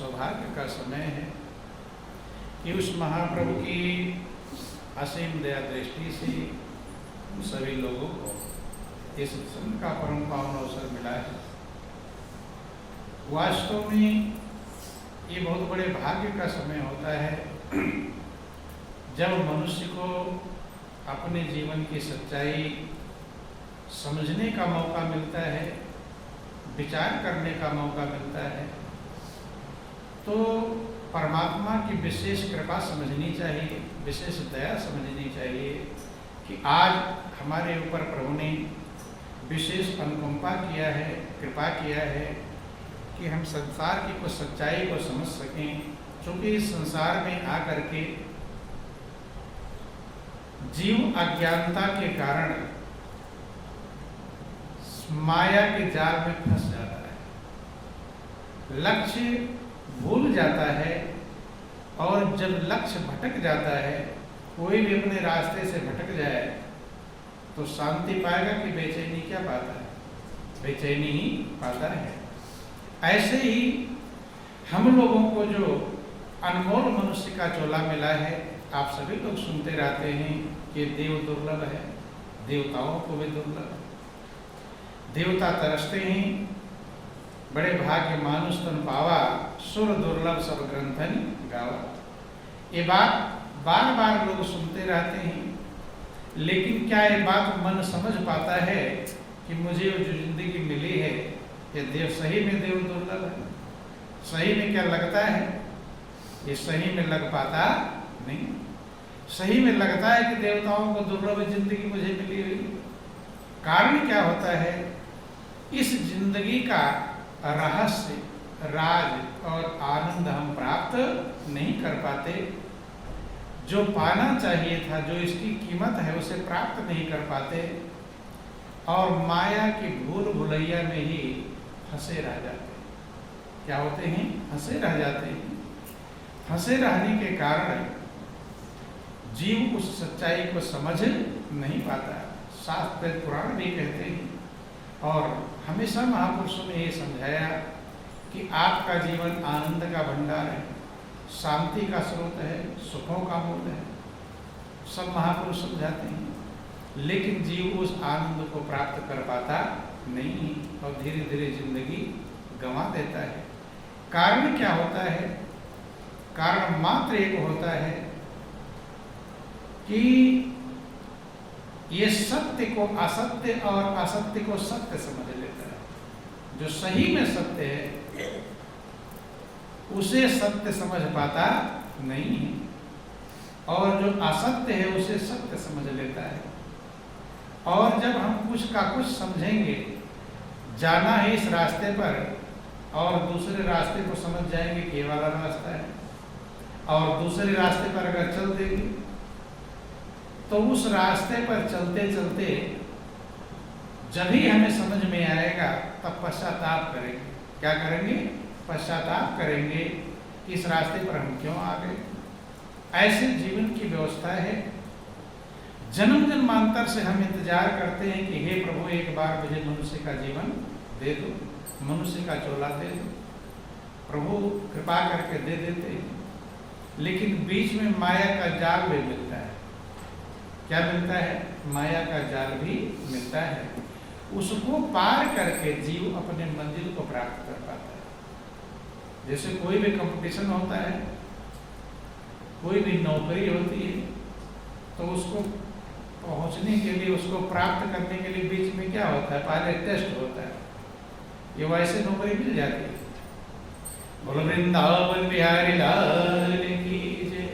सौभाग्य का समय है कि उस महाप्रभु की असीम दया दृष्टि से सभी लोगों को इस सत्संग का परम पावन अवसर मिला है। वास्तव में ये बहुत बड़े भाग्य का समय होता है जब मनुष्य को अपने जीवन की सच्चाई समझने का मौका मिलता है, विचार करने का मौका मिलता है। तो परमात्मा की विशेष कृपा समझनी चाहिए, विशेष दया समझनी चाहिए कि आज हमारे ऊपर प्रभु ने विशेष अनुकंपा किया है, कृपा किया है कि हम संसार की कुछ सच्चाई को समझ सकें। क्योंकि इस संसार में आकर के जीव अज्ञानता के कारण माया के जाल में फंस जाता है, लक्ष्य भूल जाता है, और जब लक्ष्य भटक जाता है, कोई भी अपने रास्ते से भटक जाए तो शांति पाएगा कि बेचैनी क्या पाता है? बेचैनी ही पाता है। ऐसे ही हम लोगों को जो अनमोल मनुष्य का चोला मिला है, आप सभी लोग सुनते रहते हैं कि देव दुर्लभ है, देवताओं को भी दुर्लभ है। देवता तरसते हैं, बड़े भाग्य मानुष तन पावा, सुर दुर्लभ सब ग्रंथन गावा। ये बात बार बार लोग सुनते रहते हैं, लेकिन क्या ये बात मन समझ पाता है कि मुझे जो जिंदगी मिली है ये देव सही में देव दुर्लभ है? सही में क्या लगता है? ये सही में लग पाता नहीं। सही में लगता है कि देवताओं को दुर्लभ जिंदगी मुझे मिली हुई। कारण क्या होता है? इस जिंदगी का रहस्य, राज और आनंद हम प्राप्त नहीं कर पाते। जो पाना चाहिए था, जो इसकी कीमत है, उसे प्राप्त नहीं कर पाते और माया की भूल भुलैया में ही फंसे रह जाते हैं। क्या होते हैं? फंसे रह जाते हैं। फंसे रहने के कारण जीव उस सच्चाई को समझ नहीं पाता। शास्त्र पुराण भी कहते हैं और हमेशा महापुरुषों ने ये समझाया कि आपका जीवन आनंद का भंडार है, शांति का स्रोत है, सुखों का मूल है। सब महापुरुष समझाते हैं, लेकिन जीव उस आनंद को प्राप्त कर पाता नहीं और धीरे धीरे जिंदगी गंवा देता है। कारण क्या होता है? कारण मात्र एक होता है कि ये सत्य को असत्य और असत्य को सत्य समझ लेता है। जो सही में सत्य है उसे सत्य समझ पाता नहीं है, और जो असत्य है उसे सत्य समझ लेता है। और जब हम कुछ का कुछ समझेंगे, जाना है इस रास्ते पर और दूसरे रास्ते को समझ जाएंगे कि ये वाला रास्ता है, और दूसरे रास्ते पर अगर चल देंगे तो उस रास्ते पर चलते चलते जब ही हमें समझ में आएगा तब पश्चाताप करेंगे। क्या करेंगे? पश्चाताप करेंगे कि इस रास्ते पर हम क्यों आ गए। ऐसे जीवन की व्यवस्था है। जन्म जन्मांतर से हम इंतजार करते हैं कि हे प्रभु एक बार मुझे मनुष्य का जीवन दे दो, मनुष्य का चोला दे दो। प्रभु कृपा करके दे देते हैं, लेकिन बीच में माया का जाल भी मिलता है। क्या मिलता है? माया का जाल भी मिलता है। उसको पार करके जीव अपने मंजिल को प्राप्त कर पाता है। जैसे कोई भी कंपटीशन होता है, कोई भी नौकरी होती है, तो उसको पहुंचने के लिए, उसको प्राप्त करने के लिए बीच में क्या होता है? पहले टेस्ट होता है। ये वैसे नौकरी मिल जाती है। बोलो वृंदावन बिहारी लाल की जय।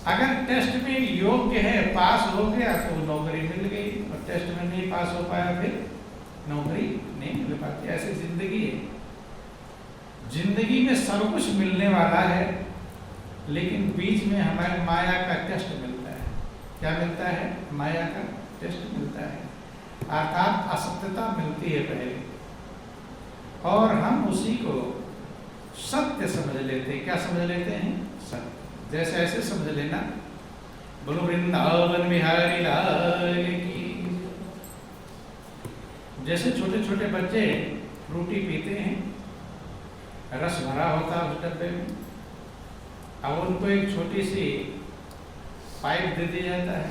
अगर टेस्ट में योग्य है, पास हो गया तो नौकरी मिल गई, और टेस्ट में नहीं पास हो पाया फिर नौकरी नहीं मिल पाती। ऐसे जिंदगी है। जिंदगी में सब कुछ मिलने वाला है, लेकिन बीच में हमारे माया का टेस्ट मिलता है। क्या मिलता है? माया का टेस्ट मिलता है, अर्थात असत्यता मिलती है पहले, और हम उसी को सत्य समझ लेते हैं। क्या समझ लेते हैं? सत्य। जैसे ऐसे समझ लेना, बोलो वृंदावन बिहारी लाल की। जैसे छोटे छोटे बच्चे फ्रूटी पीते हैं रस भरा होता है उस डब्बे में। अब उनको एक छोटी सी पाइप दे दिया जाता है,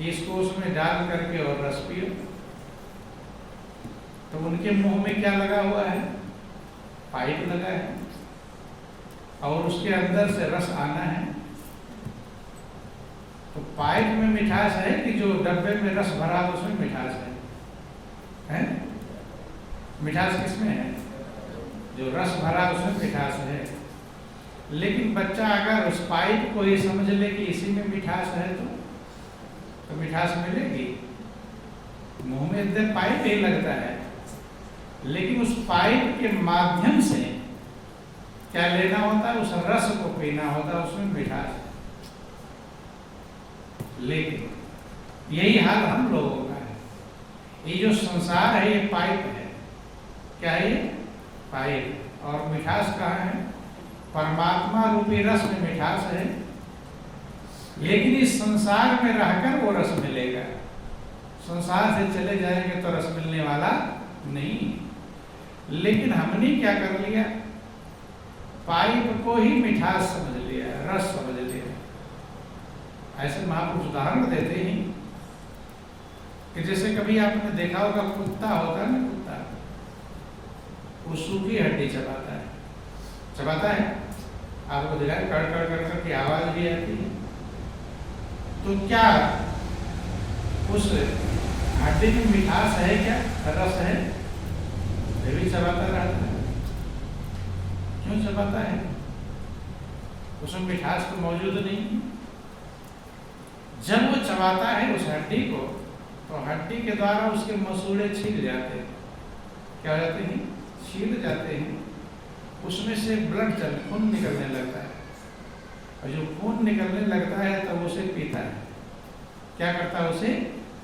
इसको उसमें डाल करके और रस पियो। तो उनके मुंह में क्या लगा हुआ है? पाइप लगा है, और उसके अंदर से रस आना है। तो पाइप में मिठास है कि जो डब्बे में रस भरा है उसमें मिठास है? मिठास किसमें है? जो रस भरा उसमें मिठास है। लेकिन बच्चा अगर उस पाइप को ये समझ ले कि इसी में मिठास है तो मिठास मिलेगी? मुंह में एकदम पाइप ही लगता है, लेकिन उस पाइप के माध्यम से क्या लेना होता है? उस रस को पीना होता है, उसमें मिठास है। लेकिन यही हाल हम लोगों का है। ये जो संसार है ये पाइप है। क्या है ये? पाइप। और मिठास कहाँ है? परमात्मा रूपी रस में मिठास है, लेकिन इस संसार में रहकर वो रस मिलेगा। संसार से चले जाएंगे तो रस मिलने वाला नहीं। लेकिन हमने क्या कर लिया? पाइप को ही मिठास समझ लिया, रस समझ लिया। ऐसे महापुरुष उदाहरण देते हैं कि जैसे कभी आपने देखा होगा, कुत्ता होता है ना, कुत्ता वो सूखी हड्डी चबाता है, चबाता है। आपको देखा है कड़ कड़ कड़ कड़ की आवाज भी आती है। तो क्या उस हड्डी में मिठास है? क्या रस है? फिर भी चबाता रहता है। क्यों चबाता है? उसमें मिठास तो मौजूद नहीं। जब वो चबाता है उस हड्डी को, तो हड्डी के द्वारा उसके मसूड़े छील जाते हैं। क्या हो जाते हैं? छील जाते हैं। उसमें से ब्लड खून निकलने लगता है, और जो खून निकलने लगता है तो उसे पीता है। क्या करता है? उसे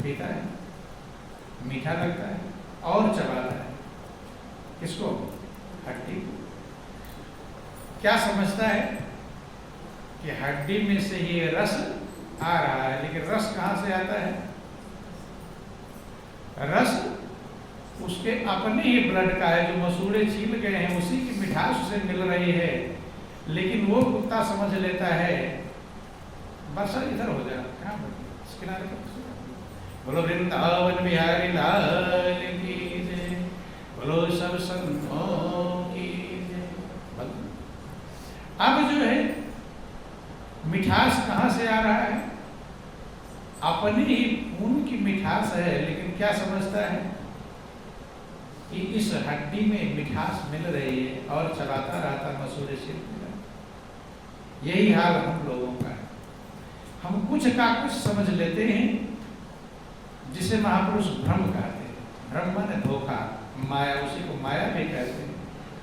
पीता है। मीठा लगता है और चबाता है। किसको? हड्डी को। क्या समझता है कि हड्डी में से ये रस आ रहा है, लेकिन रस कहाँ से आता है? रस उसके अपने ही ब्लड का है, जो मसूड़े छील गए हैं उसी की मिठास उसे मिल रही है। लेकिन वो कुत्ता समझ लेता है, बस इधर हो जा, कहाँ इस किनारे पर बोलो वृंदावन बिहारी लाल की जय, बोलो सब संतों की जय। अब जो है मिठास कहाँ से आ रहा है? अपनी ही खून की मिठास है, लेकिन क्या समझता है कि इस हड्डी में मिठास मिल रही है, और चलाता रहता मसूड़े से। यही हाल हम लोगों का है। हम कुछ का कुछ समझ लेते हैं, जिसे महापुरुष भ्रम कहते हैं। भ्रम माने धोखा, माया। उसी को माया भी कहते हैं,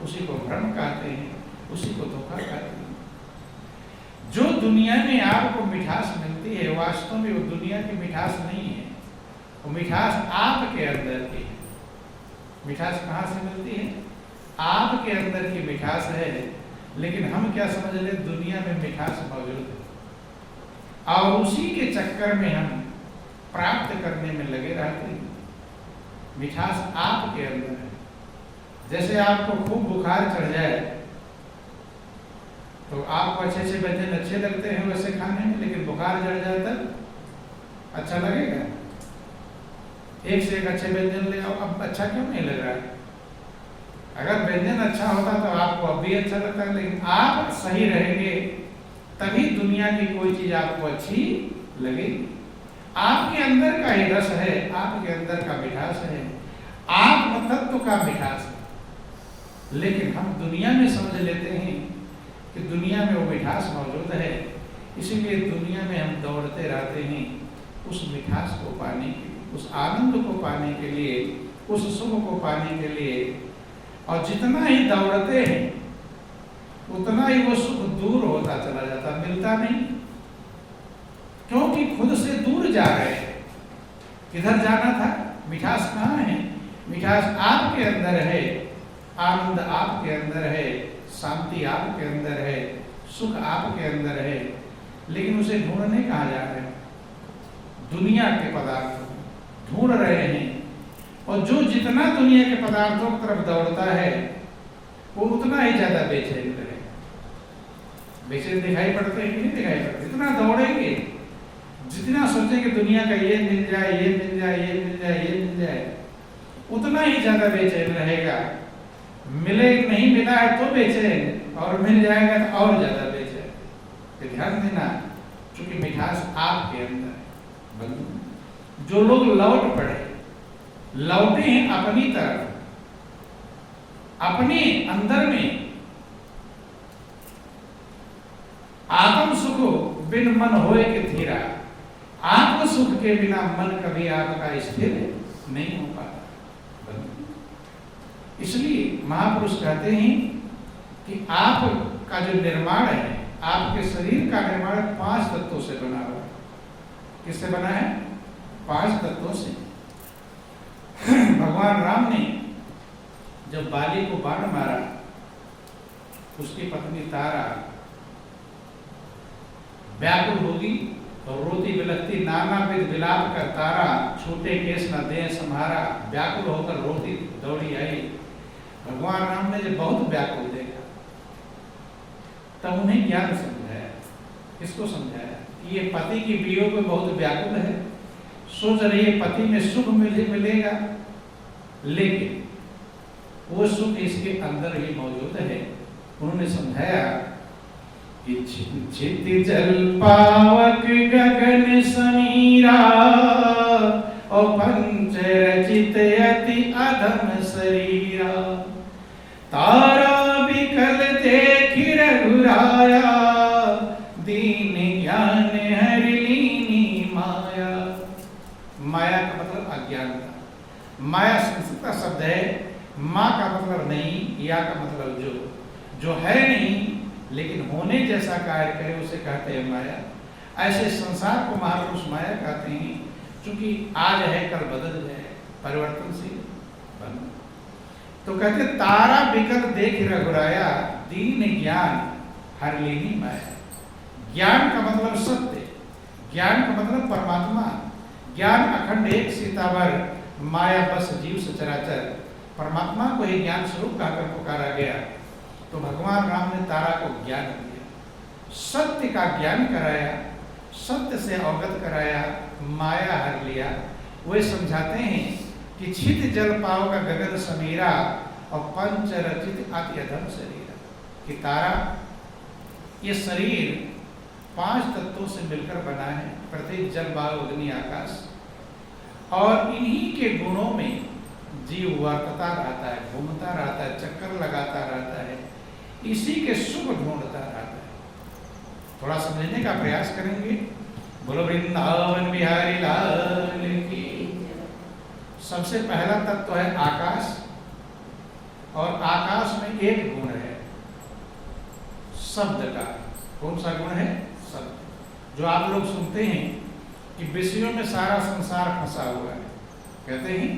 उसी को भ्रम कहते हैं, उसी को धोखा कहते हैं। जो दुनिया में आपको मिठास मिलती है, वास्तव में वो दुनिया की मिठास नहीं है। वो मिठास आपके अंदर की है। मिठास कहाँ से मिलती है? आपके अंदर की मिठास है। लेकिन हम क्या समझ ले? दुनिया में मिठास मौजूद है, और उसी के चक्कर में हम प्राप्त करने में लगे रहते हैं। मिठास आपके अंदर है। जैसे आपको खूब बुखार चढ़ जाए तो आपको अच्छे अच्छे व्यंजन अच्छे लगते हैं वैसे खाने में, लेकिन बुखार चढ़ जाए तब अच्छा लगेगा? एक से एक अच्छे व्यंजन ले आओ, अब अच्छा क्यों नहीं लग रहा है? अगर व्यंजन अच्छा होता तो आपको अब भी अच्छा लगता है। लेकिन आप सही रहेंगे तभी दुनिया की कोई चीज आपको अच्छी लगेगी। आपके अंदर का ही रस है, आपके अंदर का मिठास है, आत्म तत्व का मिठास है। लेकिन हम दुनिया में समझ लेते हैं कि दुनिया में वो मिठास मौजूद है, इसीलिए दुनिया में हम दौड़ते रहते हैं उस मिठास को पाने के लिए, उस आनंद को पाने के लिए, उस सुख को पाने के लिए। और जितना ही दौड़ते हैं उतना ही वो सुख दूर होता चला जाता, मिलता नहीं। क्योंकि खुद से दूर जा रहे हैं। किधर जाना था? मिठास कहाँ है? मिठास आपके अंदर है, आनंद आपके अंदर है, शांति आपके अंदर है, सुख आपके अंदर है। लेकिन उसे ढूंढने कहाँ जा रहे हैं? दुनिया के पदार्थ ढूंढ रहे हैं। और जो जितना दुनिया के पदार्थों की तरफ दौड़ता है वो उतना ही ज्यादा बेचैन रहेगा। बेचैन दिखाई पड़ते हैं कि नहीं दिखाई पड़ते? इतना दौड़ेंगे, जितना सोचेंगे दुनिया का ये मिल जाए, ये मिल जाए, ये मिल जाए, ये मिल जाए, उतना ही ज्यादा बेचैन रहेगा। मिले नहीं मिला है तो बेचैन, और मिल जाएगा तो और ज्यादा बेचैन। तो ध्यान देना, क्योंकि मिठास आपके अंदर है। बंधु, जो लोग लौट पड़े, लौटे हैं अपनी तरफ, अपने अंदर में आत्म सुख बिन मन होए के धीरा, आत्म सुख के बिना मन कभी आपका स्थिर नहीं हो पाता। इसलिए महापुरुष कहते हैं कि आपका जो निर्माण है, आपके शरीर का निर्माण 5 तत्वों से बना हुआ है। किससे बना है? 5 तत्वों से। भगवान राम ने जब बाली को बाण मारा, उसकी पत्नी तारा व्याकुल होगी और रोती बिलखती नाना विध विलाप कर तारा छोटे केस न दे संहारा, व्याकुल होकर रोती दौड़ी आई। भगवान राम ने जब बहुत व्याकुल देखा, तब उन्हें ज्ञान समझाया। किसको समझाया? ये पति की वियोग में बहुत व्याकुल है, सोच रही है पति में सुख मिलेगा, लेकिन वो सुख इसके अंदर ही मौजूद है। उन्होंने समझाया कि क्षिति जल पावक गगन समीरा, और पंच रचित अति अधम शरीरा, तारा बिकल देख रघुराया, दीन ज्ञान हर लीनी माया। माया का मतलब अज्ञानता। माया संस्कृत का शब्द है। माँ का मतलब नहीं, या का मतलब जो है नहीं लेकिन होने जैसा कार्य करे उसे कहते हैं माया। ऐसे संसार को महापुरुष माया कहते हैं, क्योंकि आज है कल बदल जाए, परिवर्तनशील बन। तो कहते तारा बिकल देख रघुराया, दीन ज्ञान हर लीनी माया। ज्ञान का मतलब सत्य, ज्ञान का मतलब परमात्मा, ज्ञान अखंड एक सीतावर, माया बस जीव सचराचर। परमात्मा को ही ज्ञान स्वरूप कहकर पुकारा गया। तो भगवान राम ने तारा को ज्ञान दिया, सत्य का ज्ञान कराया, सत्य से अवगत कराया, माया हर लिया। वे समझाते हैं कि क्षित जल पाव का गगन समीरा, और पंच रचित अति अधम शरीर। कि तारा, ये शरीर 5 तत्वों से मिलकर बना है, पृथ्वी जल वायु अग्नि आकाश, और इन्हीं के गुणों में जीव वर्तता रहता है, घूमता रहता है, चक्कर लगाता रहता है, इसी के सुख ढूंढता रहता है। थोड़ा समझने का प्रयास करेंगे। बोलो वृंदावन बिहारी लाल की। सबसे पहला तत्व है आकाश, और आकाश में एक गुण है शब्द का। कौन सा गुण है? शब्द। जो आप लोग सुनते हैं कि विषयों में सारा संसार फंसा हुआ है, कहते हैं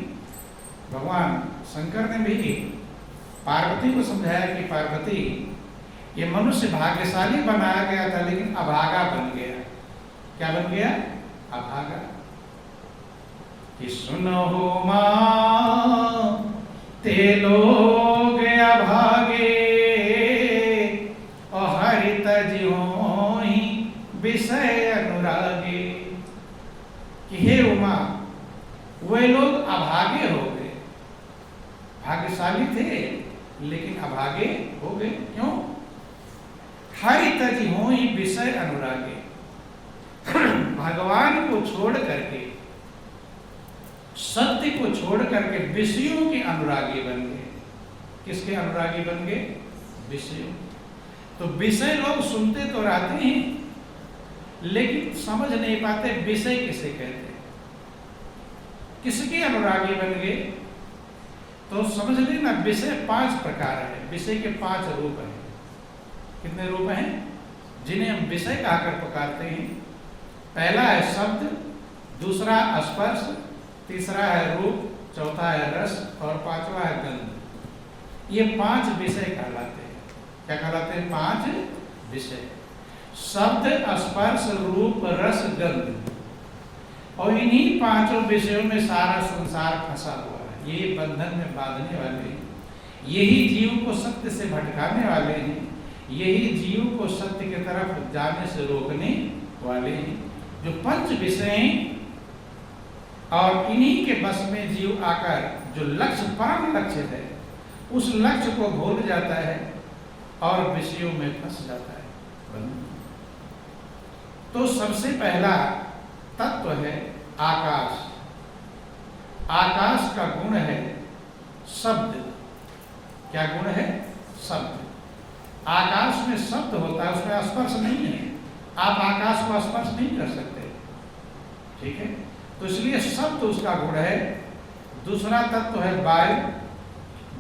भगवान शंकर ने भी पार्वती को समझाया कि पार्वती, ये मनुष्य भाग्यशाली बनाया गया था लेकिन अभागा बन गया। क्या बन गया? अभागा। कि सुनो मां ते लोग अभागे, और हरि तजियो ही विषय अनुरागे। कि हे उमा, वे लोग अभागे हो गए, भाग्यशाली थे लेकिन अभागे हो गए। क्यों? हरि तजियो ही विषय अनुरागे। भगवान को छोड़ करके, सत्य को छोड़ करके विषयों के अनुरागी बन गए। किसके अनुरागी बन गए? विषयों। तो विषय लोग सुनते तो रहते हैं लेकिन समझ नहीं पाते विषय किसे कहते हैं। किसके अनुरागी बन गए? तो समझ लेना, विषय 5 प्रकार है। विषय के 5 रूप हैं। कितने रूप हैं जिन्हें हम विषय कहकर पुकारते हैं? पहला है शब्द, दूसरा स्पर्श, तीसरा है रूप, चौथा है रस, और 5वां है गंध। ये 5 विषय कहलाते हैं। क्या कहलाते हैं? 5 विषय। शब्द, स्पर्श, रूप, रस, गंध। और इन्हीं 5 विषयों में सारा संसार फंसा हुआ है। ये बंधन में बांधने वाले, यही जीव को सत्य से भटकाने वाले हैं, यही जीव को सत्य की तरफ जाने से रोकने वाले हैं। जो पंच विषय और इन्हीं के बस में जीव आकर जो लक्ष्य, परम लक्ष्य है, उस लक्ष्य को भूल जाता है और विषयों में फंस जाता है। तो सबसे पहला तत्व है आकाश। आकाश का गुण है शब्द। क्या गुण है? शब्द। आकाश में शब्द होता है, उसमें स्पर्श नहीं है। आप आकाश को स्पर्श नहीं कर सकते, ठीक है? तो इसलिए शब्द उसका गुण है। दूसरा तत्व है वायु।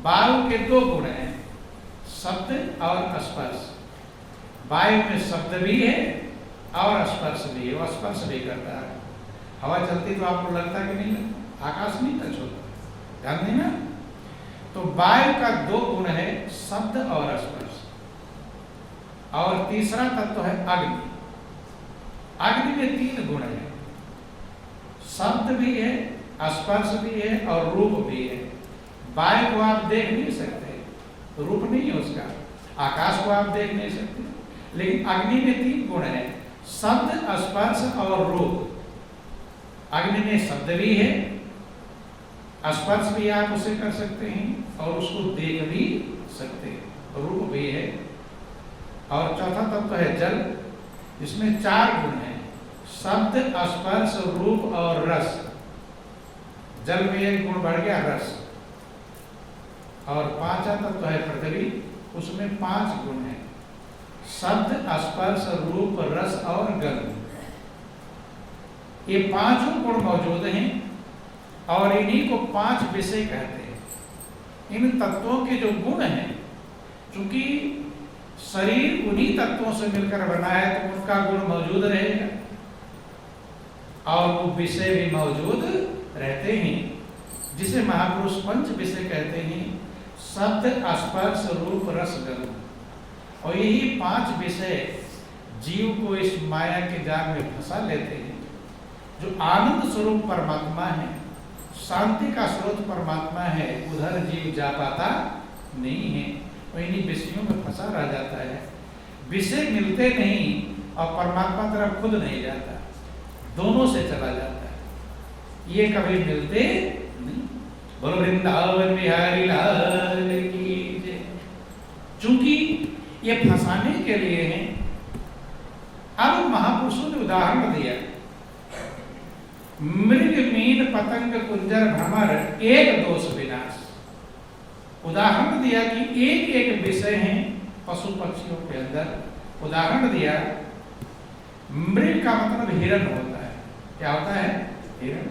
वायु के दो गुण हैं, शब्द और स्पर्श। वायु में शब्द भी है और स्पर्श भी है, वो स्पर्श भी करता है। हवा चलती तो आपको लगता है कि नहीं लगता? आकाश नहीं टच होता, ध्यान देना। तो वायु का दो गुण है, शब्द और स्पर्श। और तीसरा तत्व है अग्नि। अग्नि में तीन गुण है, शब्द भी है, स्पर्श भी है और रूप भी है। वायु को आप देख नहीं सकते, रूप नहीं है उसका। आकाश को आप देख नहीं सकते, लेकिन अग्नि में तीन गुण है, शब्द, स्पर्श और रूप। अग्नि में शब्द भी है, स्पर्श भी आप उसे कर सकते हैं और उसको देख भी सकते हैं, रूप भी है। और चौथा तत्व है जल, जिसमें चार गुण हैं, शब्द, स्पर्श, रूप और रस। जल में एक गुण बढ़ गया, रस। और पांचवा तत्व है पृथ्वी, उसमें पांच गुण हैं, शब्द, स्पर्श, रूप, रस और गंध। ये पांचों गुण मौजूद हैं और इन्हीं को पांच विषय कहते हैं। इन तत्वों के जो गुण हैं, चूंकि शरीर उन्हीं तत्वों से मिलकर बना है, तो उनका गुण मौजूद रहेगा और वो विषय भी मौजूद रहते हैं, जिसे महापुरुष पंच विषय कहते हैं, शब्द, स्पर्श, रूप, रस, गंध। और यही पांच विषय जीव को इस माया के जाल में फंसा लेते हैं। जो आनंद स्वरूप परमात्मा है, शांति का स्रोत परमात्मा है, उधर जीव जा पाता नहीं है, वो इन्हीं विषयों में फंसा रह जाता है। विषय मिलते नहीं और परमात्मा तरफ खुद नहीं जाता, दोनों से चला जाता है। ये कभी मिलते नहीं। बोलो वृंदावन बिहारी लाल की जय। चूंकि ये फंसाने के लिए है। अब महापुरुषों ने उदाहरण दिया, मृग, मीन, पतंग, कुंजर, भ्रमर, एक दोष विनाश। उदाहरण दिया कि एक एक विषय है पशु पक्षियों के अंदर। उदाहरण दिया, मृग का मतलब हिरण होता है। क्या होता है? हिरण।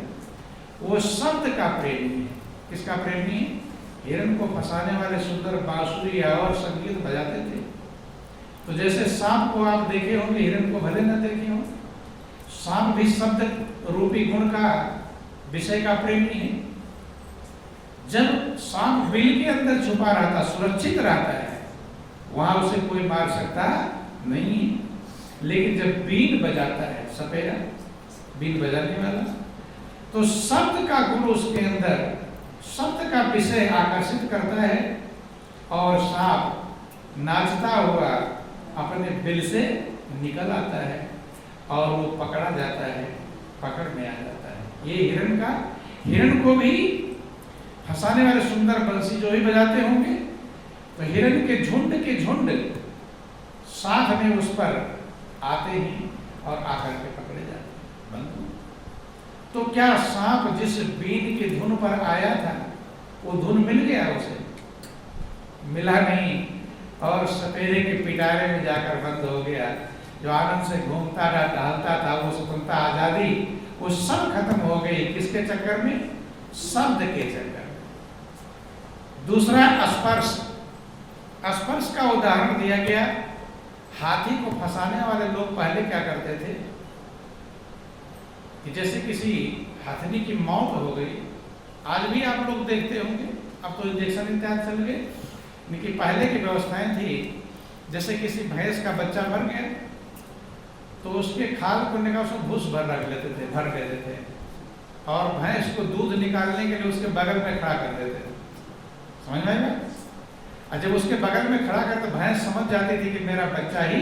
वो शब्द का प्रेमी है। किसका प्रेमी है? हिरण को फंसाने वाले सुंदर बांसुरी और संगीत बजाते थे। तो जैसे सांप को आप देखे होंगे, हिरण को भले न देखे हों, सांप भी शब्द रूपी गुण का विषय का प्रेमी है। जब सांप बिल के अंदर छुपा रहता, सुरक्षित रहता है, वहां उसे कोई मार सकता नहीं है। लेकिन जब बीन बजाता है, सपेरा बीन बजाने वाला, तो शब्द का गुण उसके अंदर, शब्द का विषय आकर्षित करता है और सांप नाचता हुआ अपने बिल से निकल आता है और वो पकड़ा जाता है, पकड़ में आ जाता है। ये हिरण को भी फंसाने वाले सुंदर बंसी जो ही बजाते होंगे, तो हिरण के झुंड साथ में उस पर आते हैं और आकर के पकड़े जाते हैं। तो क्या सांप जिस बीन की धुन पर आया था, वो धुन मिल गया उसे? मिला नहीं, और सपेरे के पिटारे में जाकर बंद हो गया। जो आनंद से घूमता रहा, टहलता था, वो स्वतंत्रता, आजादी, वो सब खत्म हो गई। किसके चक्कर में? शब्द के चक्कर में। दूसरा स्पर्श। स्पर्श का उदाहरण दिया गया। हाथी को फंसाने वाले लोग पहले क्या करते थे कि जैसे किसी हाथनी की मौत हो गई, आज भी आप लोग देखते होंगे, अब तो इंजेक्शन इत्यादि चल गए, लेकिन पहले की व्यवस्थाएं थी, जैसे किसी भैंस का बच्चा मर गया तो उसके खाल को निकाल उसको भूस भर रख लेते थे, भर देते थे, और भैंस को दूध निकालने के लिए उसके बगल में खड़ा कर देते थे। समझ में आएगा? और जब उसके बगल में खड़ा कर तो भैंस समझ जाती थी कि मेरा बच्चा ही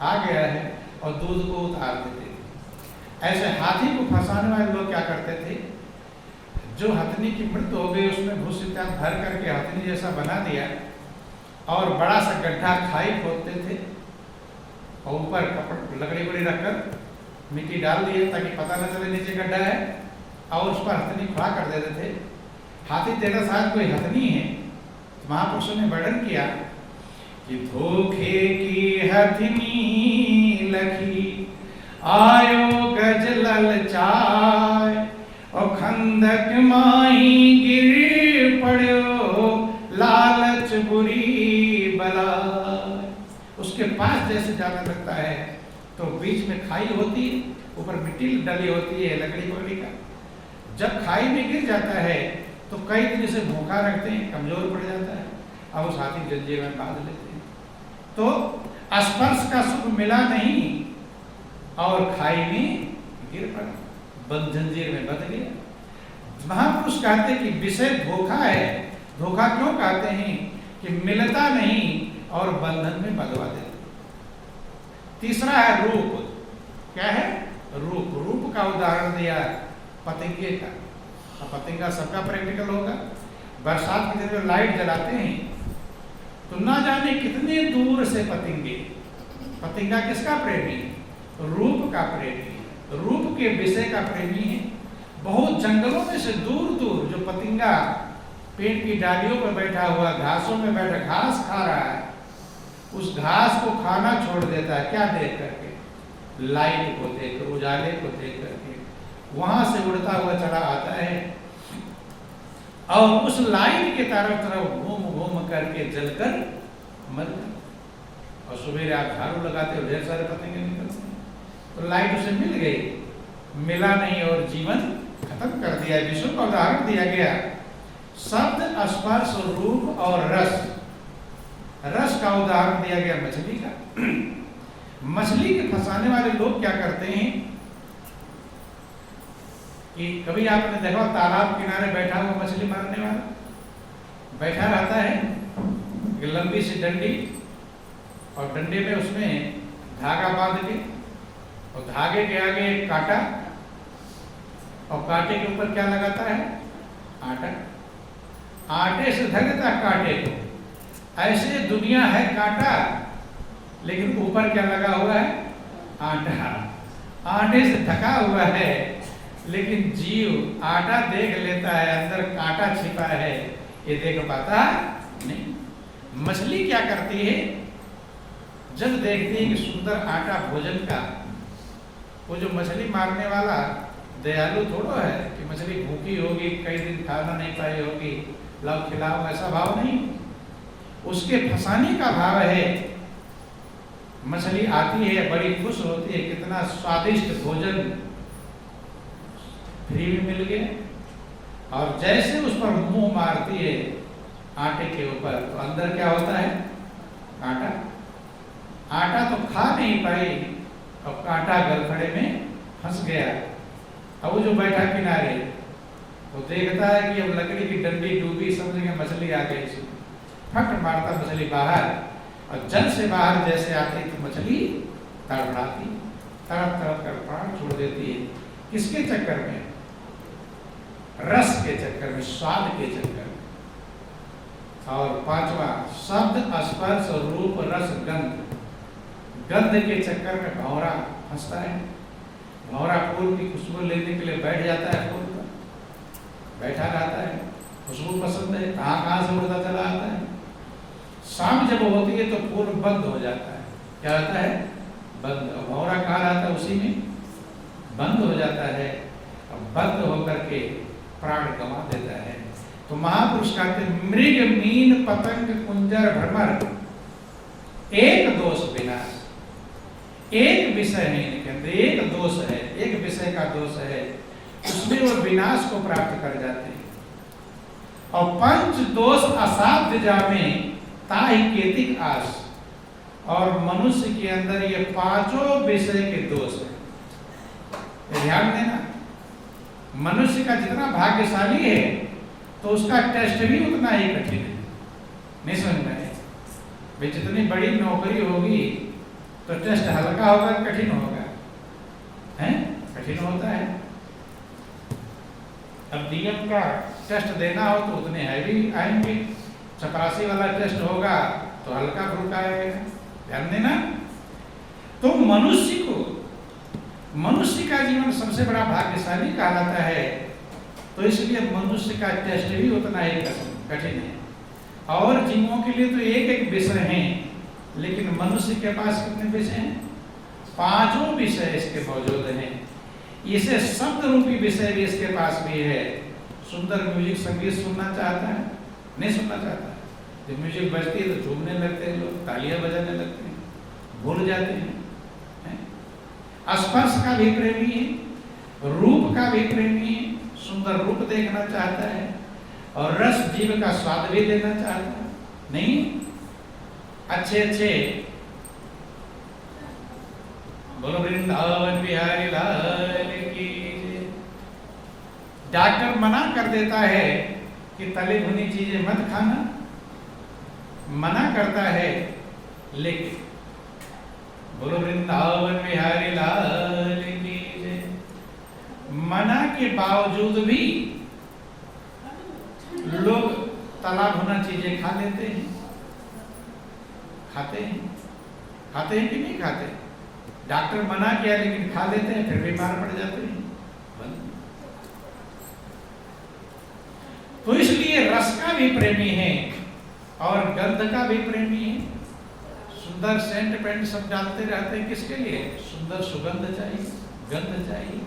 आ गया है और दूध को उतार देते थे। ऐसे हाथी को फंसाने वाले लोग क्या करते थे, जो हथनी की मृत्यु हो गई उसमें भूस इत्यादि भर करके हथनी जैसा बना दिया और बड़ा सा गड्ढा खाई खोदते थे और ऊपर कपड़ लकड़ी बड़ी रखकर मिट्टी डाल दिए ताकि पता न चले नीचे गड्ढा है, और उस पर हथनी खड़ा कर देते थे। हाथी तेरा साथ कोई हथनी है। महापुरुषों ने वर्णन किया कि धोखे की हथनी लखी आयो गज ललचाय और खंदक माही गिर पड़ो लालच बुरी बलाय। उसके पास जैसे जाना लगता है तो बीच में खाई होती है, ऊपर मिट्टी डली होती है लकड़ी पकड़ी का। जब खाई में गिर जाता है तो कई दिन से भूखा रखते हैं, कमजोर पड़ जाता है, अब उस हाथी जंजीर में बांध लेते हैं। तो स्पर्श का सुख मिला नहीं और खाई में गिर पड़ा, बंद जंजीर में बंध गया। महापुरुष कहते हैं कि विषय धोखा है। धोखा क्यों कहते हैं कि मिलता नहीं और बंधन में बंधवा देते। तीसरा है रूप। क्या है? रूप। रूप का उदाहरण दिया पतंगे का। पतंगा सबका प्रैक्टिकल होगा। बरसात के दिन में लाइट जलाते हैं तो ना जाने कितने दूर से पतंगे। पतंगा किसका प्रेमी? रूप का प्रेमी, रूप के विषय का प्रेमी है। बहुत जंगलों में से दूर दूर जो पतंगा पेड़ की डालियों पर बैठा हुआ, घासों में बैठा घास खा रहा है, उस घास को खाना छोड़ देता है। क्या देख करके? लाइट को देख कर, उजाले को देख करके वहां से उड़ता हुआ चला आता है और उस लाइट के तरफ घूम घूम करके जलकर मर जाता। और सुबह आप झाड़ू लगाते हो, ढेर सारे पतंगे निकलते हैं। तो लाइट उसे मिल गई, मिला नहीं और जीवन खत्म कर दिया। विष्णु का उदाहरण दिया गया। शब्द, स्पर्श, रूप और रस। रस का उदाहरण दिया गया मछली का। मछली के फंसाने वाले लोग क्या करते हैं कि कभी आपने देखा तालाब किनारे बैठा हुआ मछली मारने वाला बैठा रहता है, एक लंबी सी डंडी और डंडे में उसमें धागा बांध के और धागे के आगे एक कांटा और कांटे के ऊपर क्या लगाता है? आटा। आटे से ढक देता कांटे को। ऐसे दुनिया है कांटा, लेकिन ऊपर क्या लगा हुआ है? आटा। आटे से ढका हुआ है, लेकिन जीव आटा देख लेता है, अंदर कांटा छिपा है, ये देख पाता नहीं। मछली क्या करती है? जब देखती है कि सुंदर आटा भोजन का, वो जो मछली मारने वाला दयालु थोड़ा है कि मछली भूखी होगी, कई दिन खाना नहीं पाई होगी, लाओ खिलाओ, ऐसा भाव नहीं। उसके फंसाने का भाव है। मछली आती है, बड़ी खुश होती है, कितना स्वादिष्ट भोजन फ्री में मिल गया, और जैसे उस पर मुंह मारती है आटे के ऊपर तो अंदर क्या होता है? कांटा। आटा तो खा नहीं पाई और कांटा गलफड़े में फंस गया। अब वो जो बैठा किनारे वो देखता है कि अब लकड़ी की डंडी डूबी, समझ गया मछली आ गई। फट मारता मछली बाहर, और जल से बाहर जैसे आती तो मछली तड़फड़ाती, तड़प तड़प कर प्राण छोड़ देती है। किसके चक्कर में? रस के चक्कर में, स्वाद के चक्कर में। और पांचवा शब्द, स्पर्श, रूप, रस, गंध। गंध के चक्कर में भौरा फंसता है। भौरा फूल की खुशबू लेने के लिए बैठ जाता है, फूल पर बैठा रहता है, खुशबू पसंद है, कहाँ कहाँ से उड़ता चला आता है। शाम जब होती है तो फूल बंद हो जाता है। क्या होता है? बंद। भौरा कहाँ रहता है? उसी में बंद हो जाता है, और बंद होकर के प्राण गंवा देता है। तो महापुरुष कहते मृग, मीन, पतंग, कुंजर, भ्रमर, एक दोष विनाश। एक विषय है इनके अंदर, एक दोष है, एक विषय का दोष है, उसमें वो विनाश को प्राप्त कर जाते हैं। और पंच दोष असाध्य जामे ताहि केतिक आस। और मनुष्य के अंदर ये पांचों विषय के दोष है। ध्यान देना, मनुष्य का जितना भाग्यशाली है तो उसका टेस्ट भी उतना ही कठिन है। नहीं समझ में? भाई जितनी बड़ी नौकरी होगी तो टेस्ट हल्का होगा कठिन होगा, है कठिन होता है। अब डीएम का टेस्ट देना हो तो उतने हैवी आएंगे, चपरासी वाला टेस्ट होगा तो हल्का फुल्का आएगा, ध्यान देना। तो मनुष्य का जीवन सबसे बड़ा भाग्यशाली कहलाता है, तो इसलिए मनुष्य का टेस्ट भी उतना ही कठिन है। और जीवों के लिए तो एक एक विषय हैं, लेकिन मनुष्य के पास कितने विषय हैं? 5 विषय इसके मौजूद हैं। इसे शब्द रूपी विषय भी इसके पास भी है। सुंदर म्यूजिक संगीत सुनना चाहता है, नहीं सुनना चाहता, जब म्यूजिक बजती है तो झूमने लगते हैं लोग, तालियां बजाने लगते हैं, भूल जाते हैं। स्पर्श का भी प्रेमी है, रूप का भी प्रेमी है, सुंदर रूप देखना चाहता है, और रस जीव का स्वाद भी लेना चाहता है। नहीं, अच्छे बोलो वृंदावन बिहारी लाल की। डॉक्टर मना कर देता है कि तली भुनी चीजें मत खाना, मना करता है, लेकिन बोलो वृंदावन बिहारी लाल की जय। मना के बावजूद भी लोग तला भुना चीजें खा लेते हैं, खाते हैं कि नहीं खाते? डॉक्टर मना किया लेकिन खा लेते हैं, फिर बीमार पड़ जाते हैं। तो इसलिए रस का भी प्रेमी है और गंध का भी प्रेमी है। सुंदर सेंट पेंट सब डालते रहते हैं, किसके लिए? सुंदर सुगंध चाहिए, गंध चाहिए।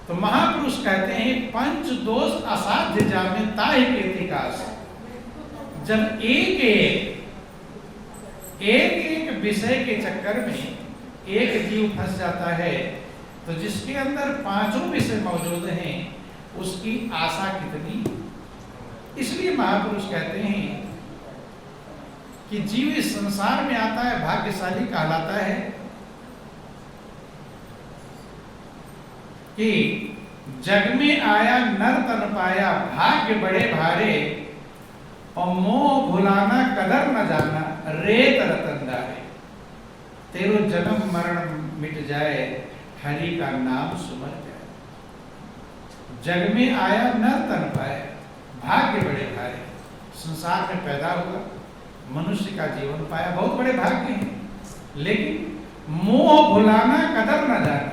तो महापुरुष कहते हैं पंच दोष असाध्य जामे ताहि केति कास। जब एक विषय के चक्कर में एक जीव फंस जाता है, तो जिसके अंदर 5 विषय मौजूद हैं उसकी आशा कितनी। इसलिए महापुरुष कहते हैं कि जीव इस संसार में आता है भाग्यशाली कहलाता है कि जग में आया नर तन पाया, भाग्य बड़े भारे, और मोह भुलाना कदर न जाना, रेत रतन डारे। तेरो जन्म मरण मिट जाए, हरि का नाम सुमर जाए। जग में आया नर तन पाया, भाग्य बड़े भारे, संसार में पैदा हुआ, मनुष्य का जीवन पाया, बहुत बड़े भाग्य हैं। लेकिन मोह भुलाना कदर न जाना,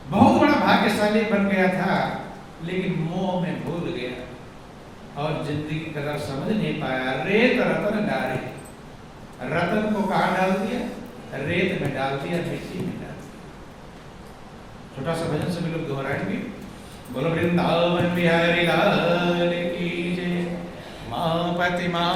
बहुत बड़ा भाग्यशाली बन गया था, लेकिन मोह में भूल गया और जिंदगी की कदर समझ नहीं पाया। रेत रतन डारे, रतन को कहाँ डाल दिया? रेत में डाल दिया, मिट्टी में डाल दिया। छोटा सा भजन सभी लोग दोहराएंगे। बोलो वृंदावन बिहारी लाल की जय। माँ पति माँ